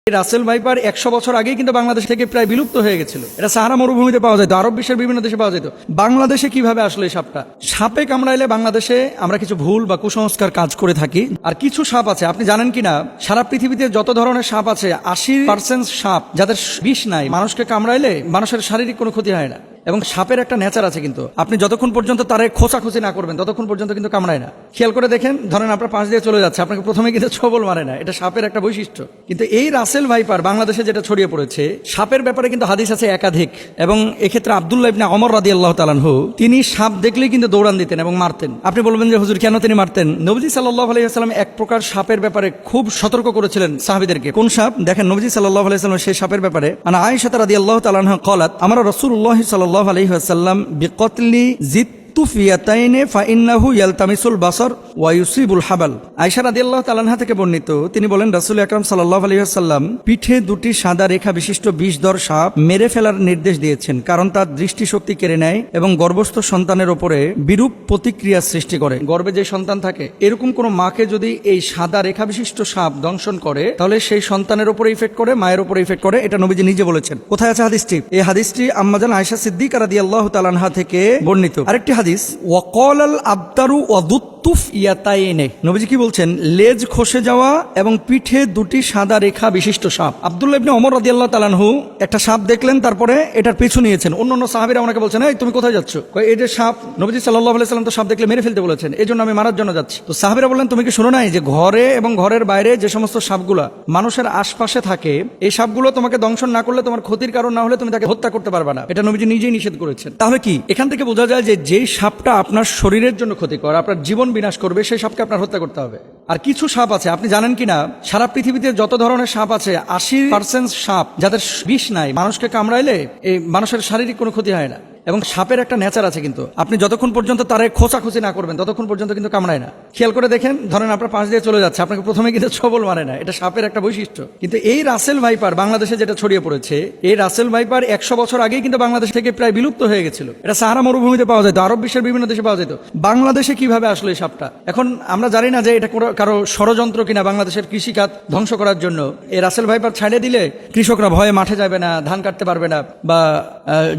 Russell viper 100 বছর আগেই কিন্তু বাংলাদেশ থেকে প্রায় বিলুপ্ত হয়ে গেছিল। এটা সাহারা মরুভূমিতে পাওয়া যেত, আরব বিশ্বের বিভিন্ন দেশে পাওয়া যেত। বাংলাদেশে কিভাবে আসলে এই সাপটা? সাপে কামড়াইলে বাংলাদেশে আমরা কিছু ভুল বা কুসংস্কার কাজ করে থাকি। আর কিছু সাপ আছে, আপনি জানেন কিনা, সারা পৃথিবীতে যত ধরনের সাপ আছে 80% সাপ যাদের বিষ নাই, মানুষকে কামড়াইলে মানুষের শারীরিক কোনো ক্ষতি হয় না। এবং সাপের একটা নেচার আছে, কিন্তু আপনি যতক্ষণ পর্যন্ত তারে খোঁচাখুচি না করবেন ততক্ষণ পর্যন্ত কিন্তু কামড়ায় না। খেয়াল করে দেখেন, ধরেন আপনার পাশ দিয়ে চলে যাচ্ছে, আপনাকে প্রথমে কিন্তু ছোবল মারে না, এটা সাপের একটা বৈশিষ্ট্য। কিন্তু এই রাসেল ভাইপার বাংলাদেশে যেটা ছড়িয়ে পড়েছে, সাপের ব্যাপারে কিন্তু হাদিস আছে একাধিক। এবং এক্ষেত্রে আব্দুল্লাহ ইবনে ওমর রাদিয়াল্লাহু তাআলা আনহু, তিনি সাপ দেখলেই কিন্তু দৌড়ান দিতেন এবং মারতেন। আপনি বলবেন যে হুজুর কেন তিনি মারতেন? নবীজি সাল্লাল্লাহু আলাইহি ওয়াসাল্লাম এক প্রকার সাপের ব্যাপারে খুব সতর্ক করেছিলেন সাহাবীদেরকে। কোন সাপ? দেখেন, নবীজি সাল্লাল্লাহু আলাইহি ওয়াসাল্লাম সেই সাপের ব্যাপারে, আনা আয়েশা রাদিয়াল্লাহু তাআলা আনহা قالت আমরা রাসূলুল্লাহ সাল্লাল্লাহু আলাইহি ওয়াসাল্লাম বিকতলি জিত্তুফিয়াতাইনে ফাইন্নাহু ইয়ালতামিসুল বাসার ওয়া ইউসিবুল হাবাল। আয়েশা রাদিয়াল্লাহু তাআলা আনহা থেকে বর্ণিত, তিনি বলেন রাসূল আকরাম সাল্লাল্লাহু আলাইহি ওয়াসাল্লাম পিঠে দুটি সাদা রেখা বিশিষ্ট বিষধর সাপ মেরে ফেলার নির্দেশ দিয়েছেন, কারণ তার দৃষ্টিশক্তি কেড়ে নেয় এবং গর্ভস্থ সন্তানের উপরে বিরূপ প্রতিক্রিয়া সৃষ্টি করে। গর্ভে যে সন্তান থাকে, এরকম কোন মাকে যদি এই সাদা রেখা বিশিষ্ট সাপ দংশন করে, তাহলে সেই সন্তানের উপরে ইফেক্ট করে, মায়ের উপরে ইফেক্ট করে। এটা নবীজি নিজে বলেছেন। কোথায় আছে হাদিসটি? এই হাদিসটি আম্মাজান আয়েশা সিদ্দিকা রাদিয়াল্লাহু তাআলা আনহা থেকে বর্ণিত। আরেকটি হাদিস, ওয়াকালাল আবতারু ওয়াদুত্তুফ ইয়াতাইনে, নবীজি কি বলছেন? লেজ খসে যাওয়া এবং পিঠে দুটি সাদা রেখা বিশিষ্ট সাপ। আব্দুল্লাহ ইবনে ওমর রাদিয়াল্লাহু তাআলা আনহু একটা সাপ দেখলেন, তারপরে এটার পিছু নিয়েছেন। অন্যান্য সাহাবীরা ওনাকে বলছেন, এই তুমি কোথায় যাচ্ছ? এই যে সাপ, নবীজি সাল্লাল্লাহু আলাইহি ওয়াসাল্লাম তো সাপ দেখলে মেরে ফেলতে বলেছেন, এই জন্য আমি মারার জন্য যাচ্ছি। তো সাহাবীরা বললেন, তুমি কি শোনো নাই যে ঘরে এবং ঘরের বাইরে যে সমস্ত সাপগুলা মানুষের আশপাশে থাকে, এই সাপগুলো তোমাকে দংশন না করলে, তোমার ক্ষতির কারণ না হলে তুমি তাকে হত্যা করতে পারবে না। এটা নবীজি নিজেই নিষেধ করেছেন। তাহলে কি এখান থেকে বোঝা যায় যে যেই সাপটা আপনার শরীরের জন্য ক্ষতিকর, আপনার জীবন বিনাশ করবে, সেই সাপকে আপনার হত্যা করতে হবে। আর কিছু সাপ আছে, আপনি জানেন কিনা, সারা পৃথিবীতে যত ধরনের সাপ আছে 80% সাপ যাদের বিষ নাই, মানুষকে কামড়াইলে এই মানুষের শারীরিক কোনো ক্ষতি হয় না। এবং সাপের একটা নেচার আছে, কিন্তু আপনি যতক্ষণ পর্যন্ত তারে খোঁচাখুচি না করবেন ততক্ষণ পর্যন্ত কিন্তু কামড়ায় না। খেয়াল করে দেখেন, ধরেন আপনার পাশ দিয়ে চলে যাচ্ছে, আপনাকে প্রথমে কিন্তু ছোবল মারে না, এটা সাপের একটা বৈশিষ্ট্য। কিন্তু এই রাসেল ভাইপার বাংলাদেশে যেটা ছড়িয়ে পড়েছে, এই রাসেল ভাইপার 100 বছর আগেই কিন্তু বাংলাদেশ থেকে প্রায় বিলুপ্ত হয়ে গেছিল। এটা সাহারা মরুভূমিতে পাওয়া যেত, আরব বিশ্বের বিভিন্ন দেশে পাওয়া যেত। বাংলাদেশে কিভাবে আসলো এই সাপটা? এখন আমরা জানি না যে এটা কারো ষড়যন্ত্র কিনা বাংলাদেশের কৃষিখাত ধ্বংস করার জন্য। এই রাসেল ভাইপার ছাড়ে দিলে কৃষকরা ভয়ে মাঠে যাবে না, ধান কাটতে পারবে না, বা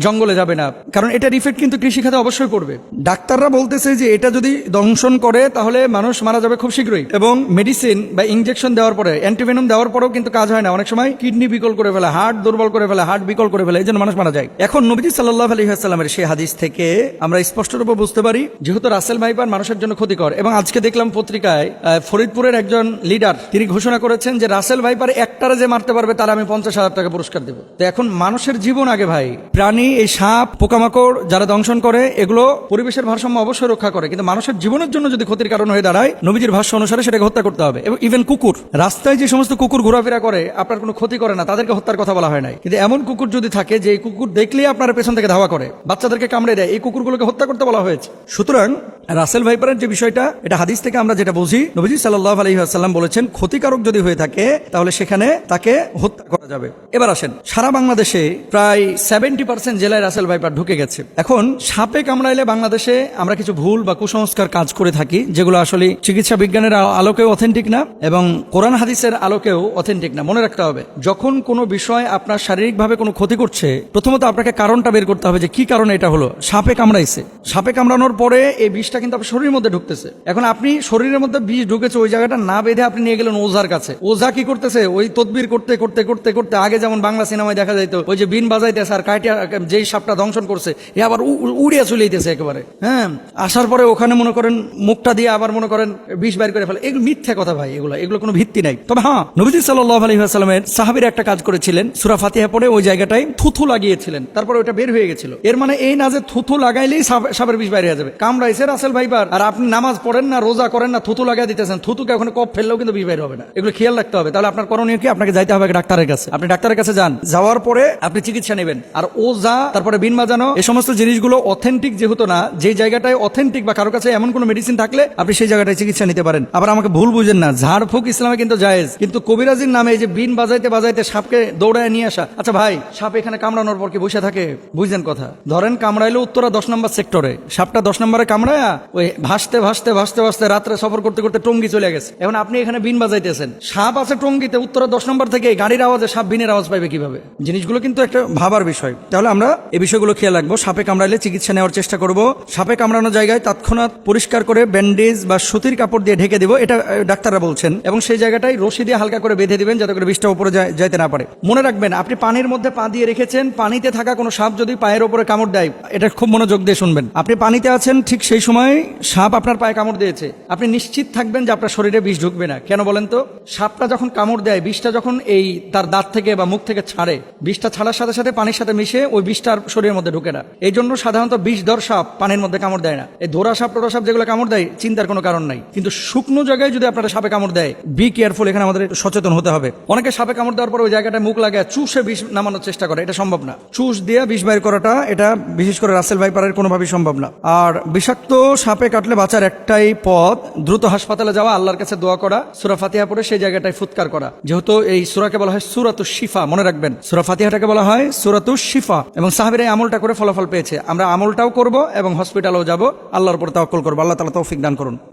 জঙ্গলে যাবে না, কারণ এটার ইফেক্ট কিন্তু কৃষি খাতে অবশ্যই পড়বে। ডাক্তাররা বলতেছে যে এটা যদি দংশন করে তাহলে মানুষ মারা যাবে খুব শীঘ্রই। এবং মেডিসিন বা ইনজেকশন দেওয়ার পরে, অ্যান্টিভেনম দেওয়ার পরেও কিন্তু কাজ হয় না। অনেক সময় কিডনি বিকল করে ফেলে, হার্ট দুর্বল করে ফেলে, হার্ট বিকল করে ফেলে, এই জন্য মানুষ মারা যায়। এখন নবীজি সাল্লাল্লাহু আলাইহি ওয়াসাল্লামের সেই হাদিস থেকে আমরা স্পষ্টরূপে বুঝতে পারি, যেহেতু রাসেল ভাইপার মানুষের জন্য ক্ষতিকর। এবং আজকে দেখলাম পত্রিকায় ফরিদপুরের একজন লিডার তিনি ঘোষণা করেছেন যে রাসেল ভাইপার একটারে যে মারতে পারবে তার আমি 50,000 টাকা পুরস্কার দেব। তো এখন মানুষের জীবন আগে ভাই। প্রাণী, এই সাপ, পোকামাকড় যারা দংশন করে, এগুলো পরিবেশের ভারসাম্য অবশ্যই রক্ষা করে, কিন্তু মানুষের জীবনের জন্য যদি ক্ষতির কারণ হয়ে দাঁড়ায়, নবীজির ভাষ্য অনুসারে সেটাকে হত্যা করতে হবে। এবং ইভেন কুকুর, রাস্তায় যে সমস্ত কুকুর ঘোরাফেরা করে আপনার কোনো ক্ষতি করে না, তাদেরকে হত্যার কথা বলা হয় নাই। কিন্তু এমন কুকুর যদি থাকে যে কুকুর দেখলেই আপনার পেছন থেকে ধাওয়া করে, বাচ্চাদেরকে কামড়ে দেয়, এই কুকুরগুলোকে হত্যা করতে বলা হয়েছে। সুতরাং রাসেল ভাইপারের যে বিষয়টা, এটা হাদিস থেকে আমরা যেটা বুঝি, নবীজি সাল্লাল্লাহু আলাইহি ওয়াসাল্লাম বলেছেন ক্ষতিকারক যদি হয়ে থাকে তাহলে সেখানে তাকে হত্যা করা যাবে। এবার আসেন, সারা বাংলাদেশে প্রায় 70% জেলায় রাসেল ভাইপার ঢুকে গেছে। এখন সাপে কামড়াইলে বাংলাদেশে আমরা কিছু ভুল বা কুসংস্কার কাজ করে থাকি, যেগুলো আসলে চিকিৎসা বিজ্ঞানের আলোকেও অথেন্টিক না এবং কোরআন হাদিসের আলোকেও অথেন্টিক না। মনে রাখতে হবে, যখন কোনো বিষয় আপনার শারীরিকভাবে কোনো ক্ষতি করছে, প্রথমত আপনাকে কারণটা বের করতে হবে যে কি কারণে এটা হলো। সাপে কামড়াইছে, সাপে কামড়ানোর পরে এই বিষটা কিন্তু আপনার শরীরের মধ্যে ঢুকতেছে। এখন আপনি শরীরের মধ্যে বিষ ঢুকেছে, ওই জায়গাটা না বেঁধে আপনি নিয়ে গেলেন ওঝার কাছে। ওঝা কি করতেছে? ওই তদবির করতে করতে করতে করতে, আগে যেমন বাংলা সিনেমায় দেখা যাইতো, ওই যে বিন বাজাইতেছে আর কাটিয়া যেই সাপটা দংশন করছে এ আবার উড়িয়া চলে যেতেছে একেবারে। হ্যাঁ, আসার পরে ওখানে মনে করেন মুখটা দিয়ে আবার মনে করেন বিষ বাইর করে ফেলে। এগুলো মিথ্যা কথা ভাই, এগুলো কোনো ভিত্তি নাই। তবে হ্যাঁ, নবীজি সাল্লাল্লাহু আলাইহি ওয়াসাল্লামের সাহাবীরা একটা কাজ করেছিলেন, সূরা ফাতিহা পড়ে ওই জায়গাটায় থুথু লাগিয়েছিলেন, তারপরে ওটা বের হয়ে গেছিল। এর মানে এই না যে থুথু লাগাইলেই সাপের বিষ বাইরে হয়ে যাবে। কামড়াইছে রাসেল ভাইপার আর আপনি নামাজ পড়েন না, রোজা করেন না, থুথু লাগাই দিতেছেন, থুতুকে ওখানে কপ ফেললেও কিন্তু বিষ বাইর হবে না। এগুলো খেয়াল রাখতে হবে। তাহলে আপনার করণীয় কি? আপনাকে যাইতে হবে ডাক্তারের কাছে। আপনি ডাক্তারের কাছে যান, যাওয়ার পরে আপনি চিকিৎসা নেবেন। আর ওজা, তারপরে বিন বাজানো, এই সমস্ত জিনিসগুলো অথেন্টিক যেহেতু না, যে জায়গাটায় অথেন্টিক বা কারো কাছে এমন কোনো মেডিসিন থাকলে আপনি সেই জায়গাটায় চিকিৎসা নিতে পারেন। আবার আমাকে ভুল বুঝেন না, ঝাড়ফুঁক ইসলামে কিন্তু জায়েজ, কিন্তু কবিরাজির নামে এই যে বিন বাজাইতে বাজাইতে সাপকে দৌড়ায় নিয়ে আসা। আচ্ছা ভাই, সাপ এখানে কামড়ানোর পর কি বসে থাকে? বুঝলেন কথা? ধরেন কামড়াইলো উত্তরা 10 নম্বর সেক্টরে, সাপটা 10 নম্বরে কামড়ায়া ওই ভাসতে ভাসতে ভাসতে ভাসতে রাত্রে সফর করতে করতে টঙ্গি চলে গেছে। এখন আপনি এখানে বিন বাজাইতেছেন, সাপ আছে টঙ্গিতে, উত্তরা 10 নম্বর থেকে গাড়ির আওয়াজে সাপ বিনের আওয়াজ পাইবে কিভাবে? জিনিসগুলো কিন্তু একটা ভাবার বিষয়। তাহলে আমরা এই বিষয়গুলো খেয়াল রাখবো। সাপে কামড়াইলে চিকিৎসা নেওয়ার চেষ্টা করব। সাপে কামড়ানো জায়গায় তৎক্ষণাৎ পরিষ্কার করে ব্যান্ডেজ বা সুতির কাপড় দিয়ে ঢেকে দেব, এটা ডাক্তাররা বলছেন, এবং সেই জায়গাটাই রশি দিয়ে হালকা করে বেঁধে দিবেন যাতে করে বিষটা উপরে যাইতে না পারে। মনে রাখবেন, আপনি পানির মধ্যে পা দিয়ে রেখেছেন, পানিতে থাকা কোনো সাপ যদি পায়ের উপরে কামড় দেয়, এটা খুব মনোযোগ দিয়ে শুনবেন। আপনি পানিতে আছেন, ঠিক সেই সময় সাপ আপনার পায়ে কামড় দিয়েছে, আপনি নিশ্চিত থাকবেন যে আপনার শরীরে বিষ ঢুকবে না। কেন বলেন তো? সাপটা যখন কামড় দেয়, বিষটা যখন এই তার দাঁত থেকে বা মুখ থেকে ছাড়ে, বিষটা ছাড়ার সাথে সাথে পানির সাথে মিশে ওই বিষটার শরীরের মধ্যে ঢুকে না। এই জন্য সাধারণত বিষধর সাপ পানির মধ্যে কামড় দেয় না। এই ধরা সাপ টোরা সাপ যেগুলো কামড় দেয়, চিন্তার কোনো কারণ নাই। কিন্তু শুকনো জায়গায় যদি আপনারা সাপে কামড় দেয়, বি কেয়ারফুল, এখানে আমাদের একটু সচেতন হতে হবে। অনেকে সাপে কামড় দেওয়ার পর ওই জায়গাটায় মুখ লাগায় চুষে বিষ নামানোর চেষ্টা করে, এটা সম্ভব না। চুষ দিয়ে বিষ বাইর করাটা, এটা বিশেষ করে রাসেল ভাইপারের কোনোভাবেই সম্ভব না। আর বিষাক্ত সাপে কাটলে বাঁচার একটাই পথ, দ্রুত হাসপাতালে যাওয়া, আল্লাহর কাছে দোয়া করা, সূরা ফাতিহা পড়ে সেই জায়গাটায় ফুৎকার করা। যেহেতু এই সূরাকে বলা হয় সূরাতুশ শিফা, মনে রাখবেন, সূরা ফাতিহাটাকে বলা হয় সূরাতুশ শিফা, এবং সাহাবীরা এই আমলটা করে ফলাফল পেয়েছে। আমরা আমলটাও করব এবং হসপিটালেও যাব, আল্লাহর উপর তাওয়াক্কুল করব। আল্লাহ তাআলা তৌফিক দান করুন।